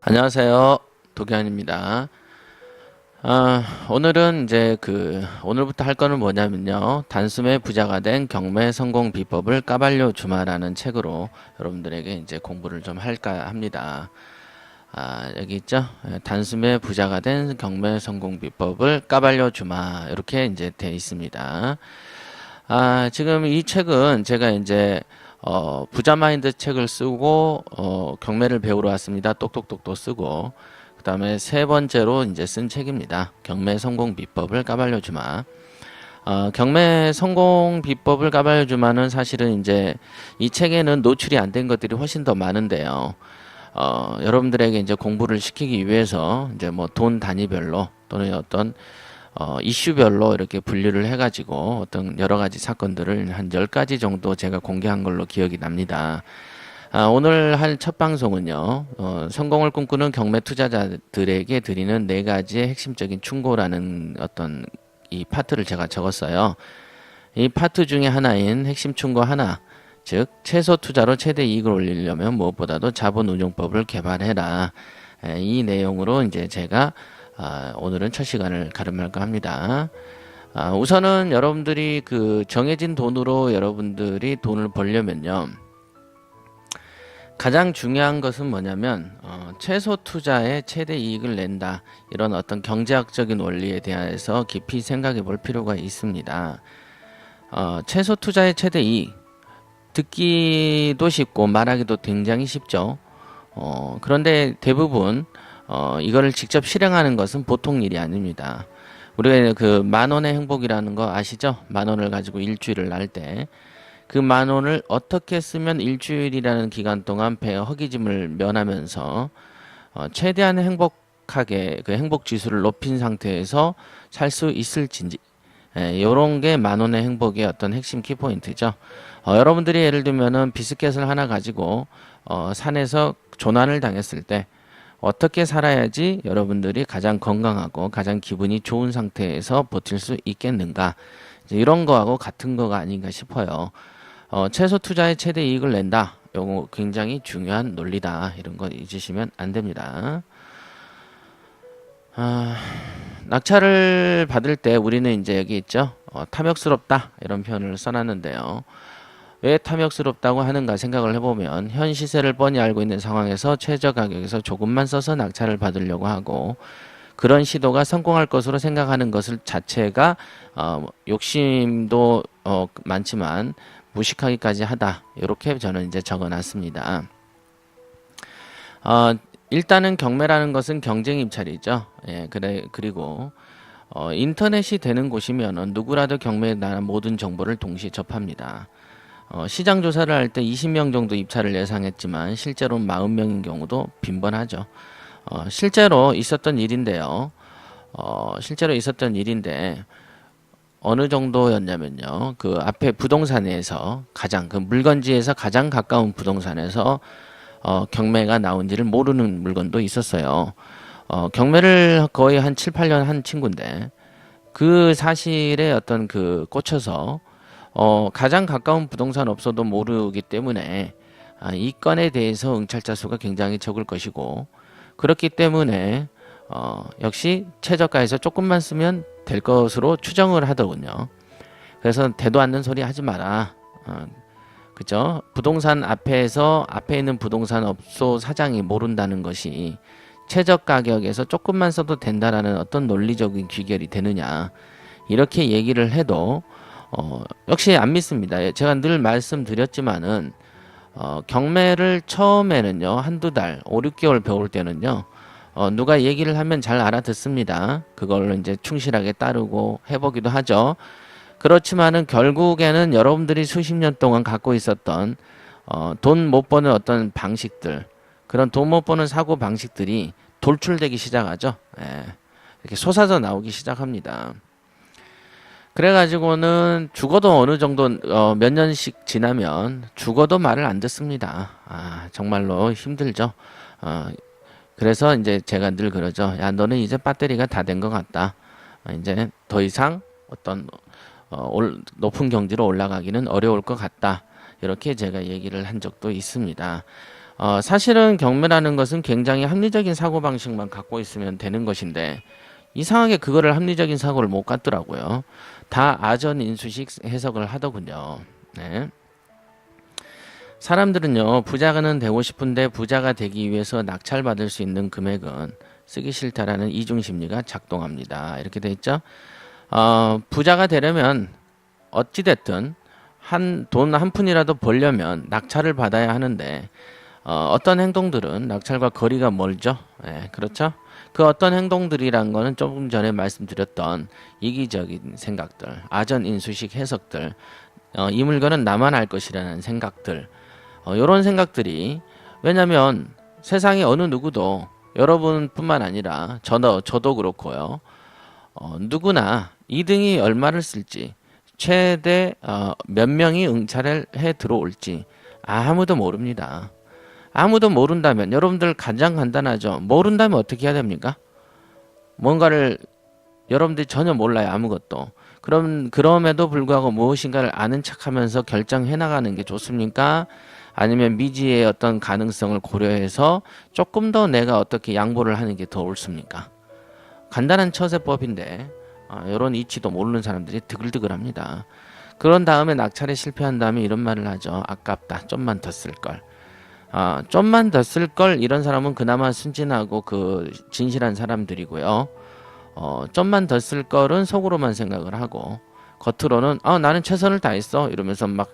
안녕하세요. 도겸입니다. 오늘은 이제 오늘부터 할 거는 뭐냐면요. 단숨에 부자가 된 경매 성공 비법을 까발려 주마라는 책으로 여러분들에게 이제 공부를 좀 할까 합니다. 여기 있죠. 단숨에 부자가 된 경매 성공 비법을 까발려 주마. 이렇게 이제 돼 있습니다. 지금 이 책은 제가 이제 부자 마인드 책을 쓰고 경매를 배우러 왔습니다. 똑똑똑똑 쓰고 그다음에 세 번째로 이제 쓴 책입니다. 경매 성공 비법을 까발려 주마. 경매 성공 비법을 까발려 주마는 사실은 이제 이 책에는 노출이 안 된 것들이 훨씬 더 많은데요. 여러분들에게 이제 공부를 시키기 위해서 이제 뭐 돈 단위별로 또는 어떤 이슈별로 이렇게 분류를 해가지고 어떤 여러 가지 사건들을 한 10가지 정도 제가 공개한 걸로 기억이 납니다. 오늘 할 첫 방송은요, 성공을 꿈꾸는 경매 투자자들에게 드리는 4가지의 핵심적인 충고라는 어떤 이 파트를 제가 적었어요. 이 파트 중에 하나인 핵심 충고 하나, 즉, 최소 투자로 최대 이익을 올리려면 무엇보다도 자본운용법을 개발해라. 이 내용으로 이제 제가 오늘은 첫 시간을 가름할까 합니다. 우선은 여러분들이 정해진 돈으로 여러분들이 돈을 벌려면요. 가장 중요한 것은 뭐냐면 최소 투자에 최대 이익을 낸다. 이런 어떤 경제학적인 원리에 대해서 깊이 생각해 볼 필요가 있습니다. 최소 투자의 최대 이익. 듣기도 쉽고 말하기도 굉장히 쉽죠. 그런데 대부분 이거를 직접 실행하는 것은 보통 일이 아닙니다. 우리가 만 원의 행복이라는 거 아시죠? 만 원을 가지고 일주일을 날 때 그 만 원을 어떻게 쓰면 일주일이라는 기간 동안 배의 허기짐을 면하면서 최대한 행복하게 그 행복 지수를 높인 상태에서 살 수 있을지 요런 게 만 원의 행복의 어떤 핵심 키포인트죠. 여러분들이 예를 들면은 비스켓을 하나 가지고 산에서 조난을 당했을 때 어떻게 살아야지 여러분들이 가장 건강하고 가장 기분이 좋은 상태에서 버틸 수 있겠는가, 이런 거하고 같은 거가 아닌가 싶어요. 최소 투자의 최대 이익을 낸다. 요거 굉장히 중요한 논리다. 이런 거 잊으시면 안 됩니다. 낙찰을 받을 때 우리는 이제 여기 있죠. 탐욕스럽다. 이런 표현을 써놨는데요. 왜 탐욕스럽다고 하는가 생각을 해보면 현 시세를 뻔히 알고 있는 상황에서 최저 가격에서 조금만 써서 낙찰을 받으려고 하고 그런 시도가 성공할 것으로 생각하는 것을 자체가 욕심도 많지만 무식하기까지 하다. 이렇게 저는 이제 적어놨습니다. 일단은 경매라는 것은 경쟁 입찰이죠. 예, 그리고 인터넷이 되는 곳이면 누구라도 경매에 관한 모든 정보를 동시에 접합니다. 시장 조사를 할 때 20명 정도 입찰을 예상했지만 실제로는 40명인 경우도 빈번하죠. 실제로 있었던 일인데요. 어느 정도였냐면요. 그 앞에 부동산에서 그 물건지에서 가장 가까운 부동산에서 경매가 나온지를 모르는 물건도 있었어요. 경매를 거의 한 7, 8년 한 친구인데 그 사실에 어떤 꽂혀서 가장 가까운 부동산 업소도 모르기 때문에 이 건에 대해서 응찰자 수가 굉장히 적을 것이고, 그렇기 때문에 역시 최저가에서 조금만 쓰면 될 것으로 추정을 하더군요. 그래서 대도 않는 소리 하지 마라. 그죠? 부동산 앞에 있는 부동산 업소 사장이 모른다는 것이 최저 가격에서 조금만 써도 된다라는 어떤 논리적인 귀결이 되느냐, 이렇게 얘기를 해도 역시 안 믿습니다. 제가 늘 말씀드렸지만은 경매를 처음에는요, 한두 달, 5, 6개월 배울 때는요, 누가 얘기를 하면 잘 알아듣습니다. 그걸로 이제 충실하게 따르고 해보기도 하죠. 그렇지만은 결국에는 여러분들이 수십 년 동안 갖고 있었던 돈 못 버는 어떤 방식들, 그런 돈 못 버는 사고 방식들이 돌출되기 시작하죠. 예, 이렇게 솟아서 나오기 시작합니다. 그래가지고는 죽어도 어느 정도 몇 년씩 지나면 죽어도 말을 안 듣습니다. 정말로 힘들죠. 그래서 이제 제가 늘 그러죠. 야, 너는 이제 배터리가 다 된 것 같다. 이제 더 이상 어떤 높은 경지로 올라가기는 어려울 것 같다. 이렇게 제가 얘기를 한 적도 있습니다. 사실은 경매라는 것은 굉장히 합리적인 사고방식만 갖고 있으면 되는 것인데 이상하게 그거를 합리적인 사고를 못 갖더라고요. 다 아전인수식 해석을 하더군요. 네. 사람들은요, 부자는 되고 싶은데 부자가 되기 위해서 낙찰받을 수 있는 금액은 쓰기 싫다라는 이중심리가 작동합니다. 이렇게 돼 있죠. 부자가 되려면 어찌됐든 돈 한 푼이라도 벌려면 낙찰을 받아야 하는데 어떤 행동들은 낙찰과 거리가 멀죠. 예, 그렇죠. 그 어떤 행동들이란 거는 조금 전에 말씀드렸던 이기적인 생각들, 아전인수식 해석들, 이 물건은 나만 알 것이라는 생각들, 이런 생각들이, 왜냐하면 세상에 어느 누구도 여러분뿐만 아니라 저도 그렇고요. 누구나 2등이 얼마를 쓸지, 최대 몇 명이 응찰을 해 들어올지 아무도 모릅니다. 아무도 모른다면 여러분들 가장 간단하죠. 모른다면 어떻게 해야 됩니까? 뭔가를 여러분들이 전혀 몰라요. 아무것도. 그럼에도 불구하고 무엇인가를 아는 척하면서 결정해 나가는 게 좋습니까? 아니면 미지의 어떤 가능성을 고려해서 조금 더 내가 어떻게 양보를 하는 게 더 옳습니까? 간단한 처세법인데 이런 이치도 모르는 사람들이 드글드글합니다. 그런 다음에 낙찰에 실패한 다음에 이런 말을 하죠. 아깝다. 좀만 더 쓸걸. 좀만 더 쓸걸, 이런 사람은 그나마 순진하고 그 진실한 사람들이고요. 좀만 더 쓸걸은 속으로만 생각을 하고 겉으로는 나는 최선을 다했어 이러면서 막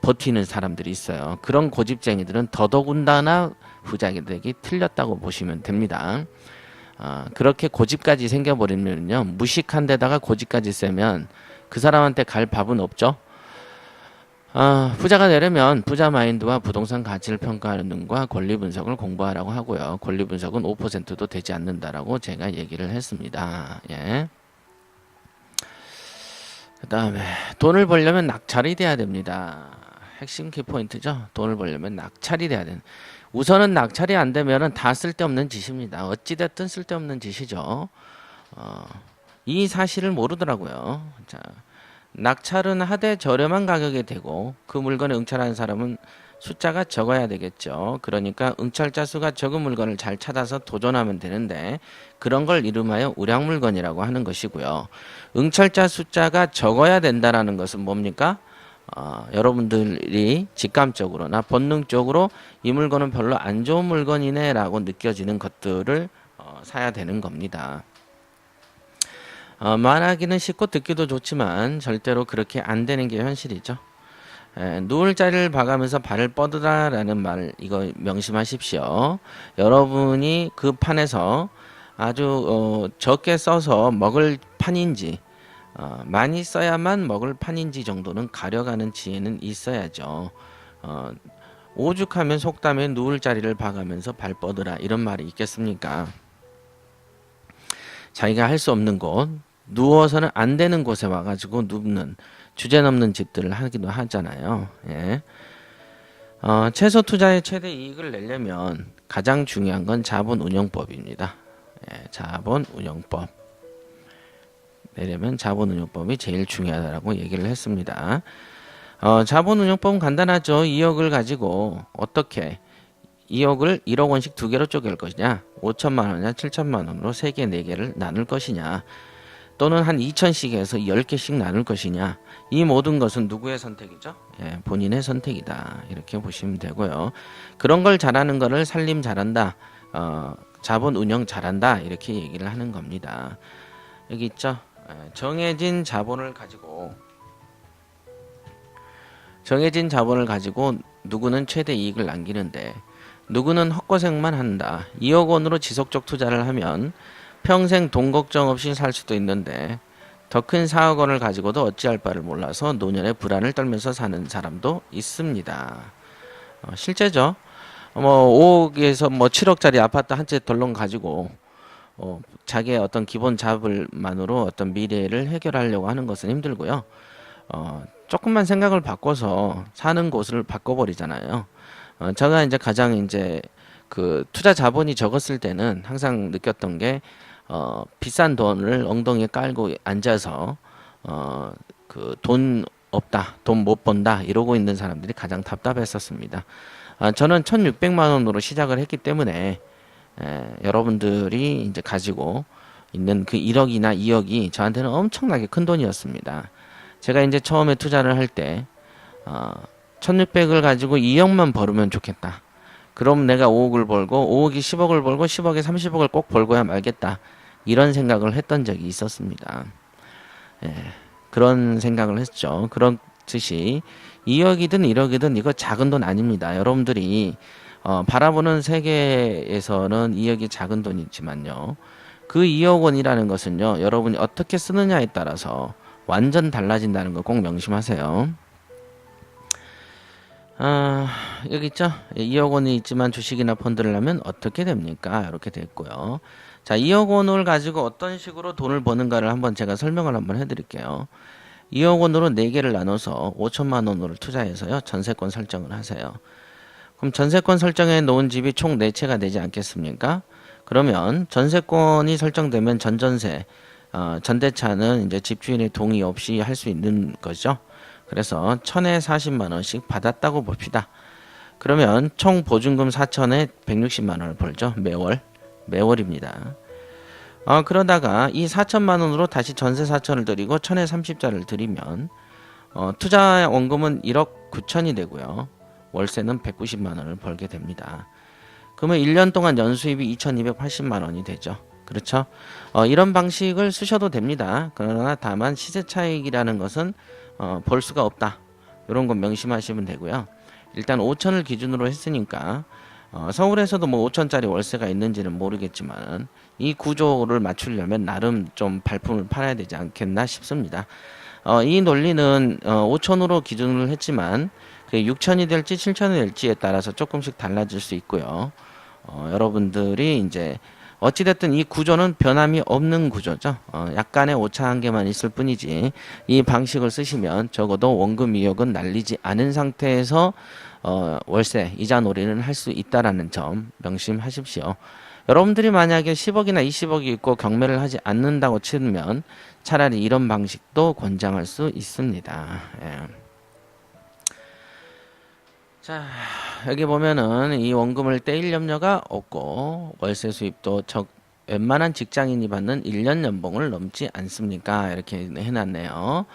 버티는 사람들이 있어요. 그런 고집쟁이들은 더더군다나 부자되기 틀렸다고 보시면 됩니다. 그렇게 고집까지 생겨버리면요, 무식한 데다가 고집까지 세면 그 사람한테 갈 밥은 없죠. 부자가 되려면 부자 마인드와 부동산 가치를 평가하는 눈과 권리 분석을 공부하라고 하고요. 권리 분석은 5%도 되지 않는다라고 제가 얘기를 했습니다. 예. 그 다음에 돈을 벌려면 낙찰이 돼야 됩니다. 핵심 키포인트죠. 돈을 벌려면 낙찰이 돼야 되는. 우선은 낙찰이 안 되면은 다 쓸데없는 짓입니다. 어찌됐든 쓸데없는 짓이죠. 이 사실을 모르더라고요. 자, 낙찰은 하되 저렴한 가격에 되고 그 물건에 응찰하는 사람은 숫자가 적어야 되겠죠. 그러니까 응찰자 수가 적은 물건을 잘 찾아서 도전하면 되는데 그런 걸 이름하여 우량 물건이라고 하는 것이고요. 응찰자 숫자가 적어야 된다라는 것은 뭡니까? 여러분들이 직감적으로나 본능적으로 이 물건은 별로 안 좋은 물건이네 라고 느껴지는 것들을 사야 되는 겁니다. 말하기는 쉽고 듣기도 좋지만 절대로 그렇게 안 되는 게 현실이죠. 누울 자리를 봐가면서 발을 뻗으라라는 말, 이거 명심하십시오. 여러분이 그 판에서 아주 적게 써서 먹을 판인지 많이 써야만 먹을 판인지 정도는 가려가는 지혜는 있어야죠. 오죽하면 속담에 누울 자리를 봐가면서 발 뻗으라 이런 말이 있겠습니까? 자기가 할 수 없는 곳, 누워서는 안 되는 곳에 와가지고 눕는 주제넘는 짓들을 하기도 하잖아요. 예. 최소 투자의 최대 이익을 내려면 가장 중요한 건 자본운용법입니다. 예, 자본운용법. 내려면 자본운용법이 제일 중요하다고 얘기를 했습니다. 자본운용법은 간단하죠. 2억을 가지고 어떻게 2억을 1억 원씩 두 개로 쪼갤 것이냐, 5천만 원이냐 7천만 원으로 3개 4개를 나눌 것이냐, 또는 한 2천씩 해서 10개씩 나눌 것이냐, 이 모든 것은 누구의 선택이죠? 예, 본인의 선택이다 이렇게 보시면 되고요. 그런 걸 잘하는 거를 살림 잘한다, 자본 운영 잘한다 이렇게 얘기를 하는 겁니다. 여기 있죠. 정해진 자본을 가지고 누구는 최대 이익을 남기는데 누구는 헛고생만 한다. 2억 원으로 지속적 투자를 하면 평생 돈 걱정 없이 살 수도 있는데 더 큰 4억 원을 가지고도 어찌할 바를 몰라서 노년에 불안을 떨면서 사는 사람도 있습니다. 실제죠. 5억에서 7억짜리 아파트 한 채 덜렁 가지고 자기의 어떤 기본 자본만으로 어떤 미래를 해결하려고 하는 것은 힘들고요. 조금만 생각을 바꿔서 사는 곳을 바꿔버리잖아요. 제가 이제 가장 이제 그 투자 자본이 적었을 때는 항상 느꼈던 게 비싼 돈을 엉덩이에 깔고 앉아서 그 돈 없다, 돈 못 번다 이러고 있는 사람들이 가장 답답했었습니다. 저는 1600만 원으로 시작을 했기 때문에 여러분들이 이제 가지고 있는 그 1억이나 2억이 저한테는 엄청나게 큰 돈이었습니다. 제가 이제 처음에 투자를 할 때 1600을 가지고 2억만 벌으면 좋겠다. 그럼 내가 5억을 벌고 5억이 10억을 벌고 10억에 30억을 꼭 벌고야 말겠다. 이런 생각을 했던 적이 있었습니다. 그런 생각을 했죠. 그렇듯이 2억이든 1억이든 이거 작은 돈 아닙니다. 여러분들이 바라보는 세계에서는 2억이 작은 돈이지만요. 그 2억 원이라는 것은요. 여러분이 어떻게 쓰느냐에 따라서 완전 달라진다는 거 꼭 명심하세요. 여기 있죠? 2억 원이 있지만 주식이나 펀드를 하면 어떻게 됩니까? 이렇게 됐고요. 자, 2억 원을 가지고 어떤 식으로 돈을 버는가를 한번 제가 설명을 한번 해드릴게요. 2억 원으로 4개를 나눠서 5천만 원으로 투자해서요. 전세권 설정을 하세요. 그럼 전세권 설정해 놓은 집이 총 4채가 되지 않겠습니까? 그러면 전세권이 설정되면 전전세, 전대차는 이제 집주인의 동의 없이 할 수 있는 거죠. 그래서 1000에 40만 원씩 받았다고 봅시다. 그러면 총 보증금 4천에 160만 원을 벌죠. 매월입니다. 그러다가 이 4천만 원으로 다시 전세 4천을 드리고 1000에 30자를 드리면 투자 원금은 1억 9천이 되고요. 월세는 190만 원을 벌게 됩니다. 그러면 1년 동안 연수입이 2280만 원이 되죠. 그렇죠? 이런 방식을 쓰셔도 됩니다. 그러나 다만 시세 차익이라는 것은 볼 수가 없다. 이런 건 명심하시면 되고요. 일단 5천을 기준으로 했으니까 서울에서도 뭐 5천짜리 월세가 있는지는 모르겠지만 이 구조를 맞추려면 나름 좀 발품을 팔아야 되지 않겠나 싶습니다. 이 논리는 5천으로 기준을 했지만 그게 6천이 될지 7천이 될지에 따라서 조금씩 달라질 수 있고요. 여러분들이 이제 어찌됐든 이 구조는 변함이 없는 구조죠. 약간의 오차 한계만 있을 뿐이지 이 방식을 쓰시면 적어도 원금 이익은 날리지 않은 상태에서 월세 이자 놀이는 할 수 있다라는 점 명심하십시오. 여러분들이 만약에 10억이나 20억이 있고 경매를 하지 않는다고 치면 차라리 이런 방식도 권장할 수 있습니다. 자, 여기 보면은 이 원금을 떼일 염려가 없고 월세 수입도 웬만한 직장인이 받는 1년 연봉을 넘지 않습니까? 이렇게 해놨네요.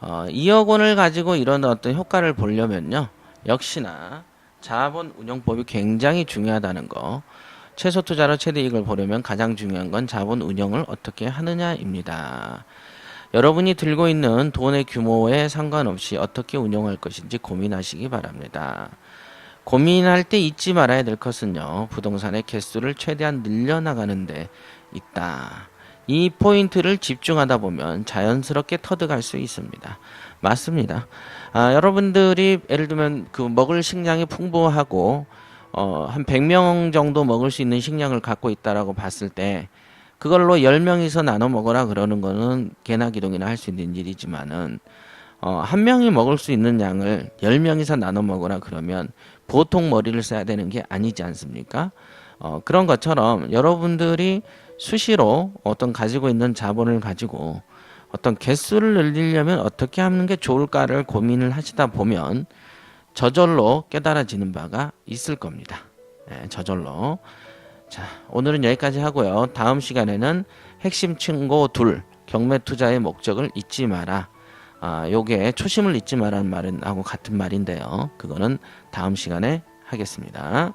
2억 원을 가지고 이런 어떤 효과를 보려면요. 역시나 자본 운용법이 굉장히 중요하다는 거. 최소 투자로 최대 이익을 보려면 가장 중요한 건 자본 운용을 어떻게 하느냐입니다. 여러분이 들고 있는 돈의 규모에 상관없이 어떻게 운용할 것인지 고민하시기 바랍니다. 고민할 때 잊지 말아야 될 것은요. 부동산의 개수를 최대한 늘려나가는 데 있다. 이 포인트를 집중하다 보면 자연스럽게 터득할 수 있습니다. 맞습니다. 여러분들이 예를 들면 그 먹을 식량이 풍부하고 한 100명 정도 먹을 수 있는 식량을 갖고 있다라고 봤을 때 그걸로 10명이서 나눠 먹으라 그러는 거는 개나 기동이나 할 수 있는 일이지만은 한 명이 먹을 수 있는 양을 10명이서 나눠 먹으라 그러면 보통 머리를 써야 되는 게 아니지 않습니까? 그런 것처럼 여러분들이 수시로 어떤 가지고 있는 자본을 가지고 어떤 개수를 늘리려면 어떻게 하는 게 좋을까를 고민을 하시다 보면 저절로 깨달아지는 바가 있을 겁니다. 저절로. 자, 오늘은 여기까지 하고요. 다음 시간에는 핵심 충고 2, 경매 투자의 목적을 잊지 마라. 요게 초심을 잊지 마라는 말은 하고 같은 말인데요. 그거는 다음 시간에 하겠습니다.